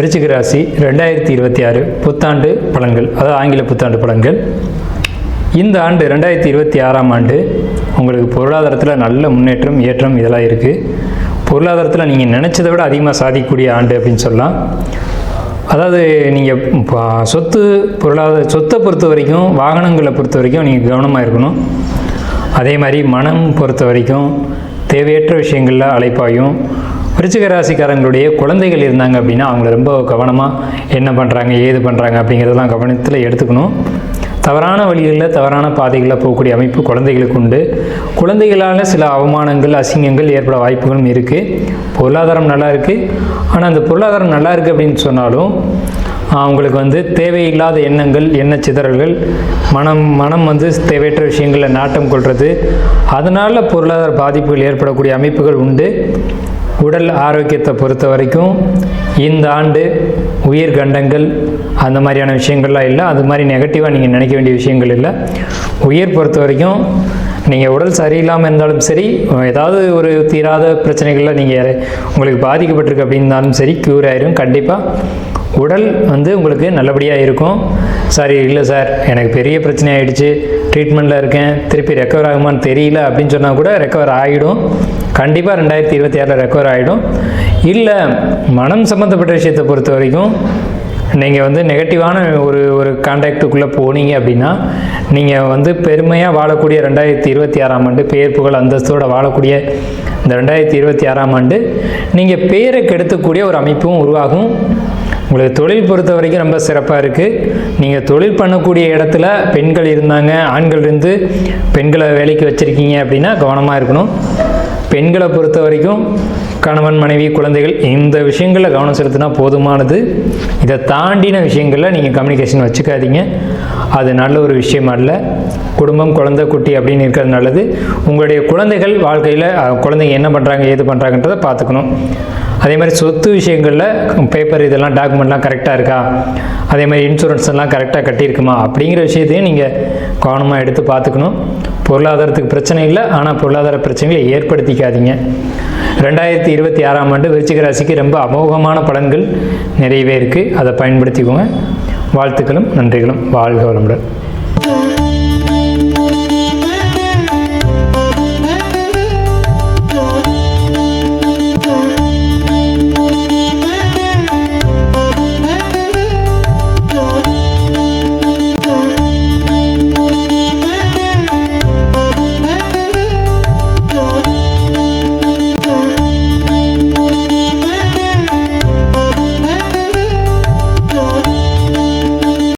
விருச்சிக ராசி 2026 புத்தாண்டு பலன்கள், அதாவது ஆங்கில புத்தாண்டு பலன்கள். இந்த ஆண்டு 2026ஆம் ஆண்டு உங்களுக்கு பொருளாதாரத்தில் நல்ல முன்னேற்றம், ஏற்றம் இதெல்லாம் இருக்குது. பொருளாதாரத்தில் நீங்கள் நினச்சதை விட அதிகமாக சாதிக்கக்கூடிய ஆண்டு அப்படின்னு சொல்லலாம். அதாவது நீங்கள் சொத்தை பொறுத்த வரைக்கும், வாகனங்களை பொறுத்த வரைக்கும் நீங்கள் கவனமாக இருக்கணும். அதே மாதிரி மனம் பொறுத்த வரைக்கும் தேவையற்ற விஷயங்களில் அழைப்பாயும். விருச்சிக ராசிக்காரங்களுடைய குழந்தைகள் இருந்தாங்க அப்படின்னா அவங்கள ரொம்ப கவனமாக என்ன பண்ணுறாங்க, ஏது பண்ணுறாங்க அப்படிங்கிறதெல்லாம் கவனத்தில் எடுத்துக்கணும். தவறான வழிகளில், தவறான பாதைகளில் போகக்கூடிய அமைப்பு குழந்தைகளுக்கு உண்டு. குழந்தைகளால் சில அவமானங்கள், அசிங்கங்கள் ஏற்பட வாய்ப்புகளும் இருக்குது. பொருளாதாரம் நல்லா இருக்குது. ஆனால் அந்த பொருளாதாரம் நல்லா இருக்குது அப்படின்னு சொன்னாலும் அவங்களுக்கு தேவையில்லாத எண்ணங்கள், எண்ண சிதறல்கள், மனம் தேவையற்ற விஷயங்களில் நாட்டம் கொள்வது, அதனால் பொருளாதார பாதிப்புகள் ஏற்படக்கூடிய அமைப்புகள் உண்டு. உடல் ஆரோக்கியத்தை பொறுத்த வரைக்கும் இந்த ஆண்டு உயிர் கண்டங்கள் அந்த மாதிரியான விஷயங்கள்லாம் இல்லை. அது மாதிரி நெகட்டிவாக நீங்கள் நினைக்க வேண்டிய விஷயங்கள் இல்லை. உயிர் பொறுத்த வரைக்கும் நீங்கள் உடல் சரியில்லாமல் இருந்தாலும் சரி, ஏதாவது ஒரு தீராத பிரச்சனைகளில் நீங்கள் உங்களுக்கு பாதிக்கப்பட்டிருக்கு அப்படின்னாலும் சரி, க்யூர் ஆயிரும். கண்டிப்பாக உடல் உங்களுக்கு நல்லபடியாக இருக்கும். சாரி இல்லை சார், எனக்கு பெரிய பிரச்சனை ஆகிடுச்சு, ட்ரீட்மெண்ட்டில் இருக்கேன், திருப்பி ரெக்கவர் ஆகுமான்னு தெரியல அப்படின்னு சொன்னால் கூட ரெக்கவர் ஆகிடும். கண்டிப்பாக 2026 ரெக்கவர் ஆகிடும். இல்லை மனம் சம்மந்தப்பட்ட விஷயத்தை பொறுத்த வரைக்கும் நீங்கள் நெகட்டிவான ஒரு கான்டாக்டுக்குள்ளே போனீங்க அப்படின்னா நீங்கள் பெருமையாக வாழக்கூடிய 2026ஆம் ஆண்டு, பெயர் புகழ் அந்தஸ்தோடு வாழக்கூடிய இந்த 2026ஆம் ஆண்டு நீங்கள் பேரை கெடுத்தக்கூடிய ஒரு அமைப்பும் உருவாகும். உங்களுக்கு தொழில் பொறுத்த வரைக்கும் ரொம்ப சிறப்பாக இருக்குது. நீங்கள் தொழில் பண்ணக்கூடிய இடத்துல பெண்கள் இருந்தாங்க, ஆண்கள் இருந்து பெண்களை வேலைக்கு வச்சுருக்கீங்க அப்படின்னா கவனமாக இருக்கணும். பெண்களை பொறுத்த வரைக்கும் கணவன், மனைவி, குழந்தைகள் இந்த விஷயங்களில் கவனம் செலுத்தினா போதுமானது. இதை தாண்டின விஷயங்களில் நீங்கள் கம்யூனிகேஷன் வச்சுக்காதீங்க. அது நல்ல ஒரு விஷயம் அல்ல. குடும்பம், குழந்தை, குட்டி அப்படின்னு இருக்கிறது நல்லது. உங்களுடைய குழந்தைகள் வாழ்க்கையில் குழந்தைங்க என்ன பண்ணுறாங்க, ஏது பண்ணுறாங்கன்றதை பார்த்துக்கணும். அதே மாதிரி சொத்து விஷயங்களில் பேப்பர் இதெல்லாம் டாக்குமெண்ட்லாம் கரெக்டாக இருக்கா, அதே மாதிரி இன்சூரன்ஸ் எல்லாம் கரெக்டாக கட்டியிருக்குமா அப்படிங்கிற விஷயத்தையும் நீங்கள் கவனமாக எடுத்து பார்த்துக்கணும். பொருளாதாரத்துக்கு பிரச்சனை இல்லை, ஆனால் பொருளாதார பிரச்சனைகளை ஏற்படுத்திக்காதீங்க. 2026ஆம் ஆண்டு விருச்சிக ராசிக்கு ரொம்ப அமோகமான பலன்கள் நிறையவே இருக்குது. அதை பயன்படுத்திக்கோங்க. வாழ்த்துக்களும் நன்றிகளும். வாழ்க வளமுடன்.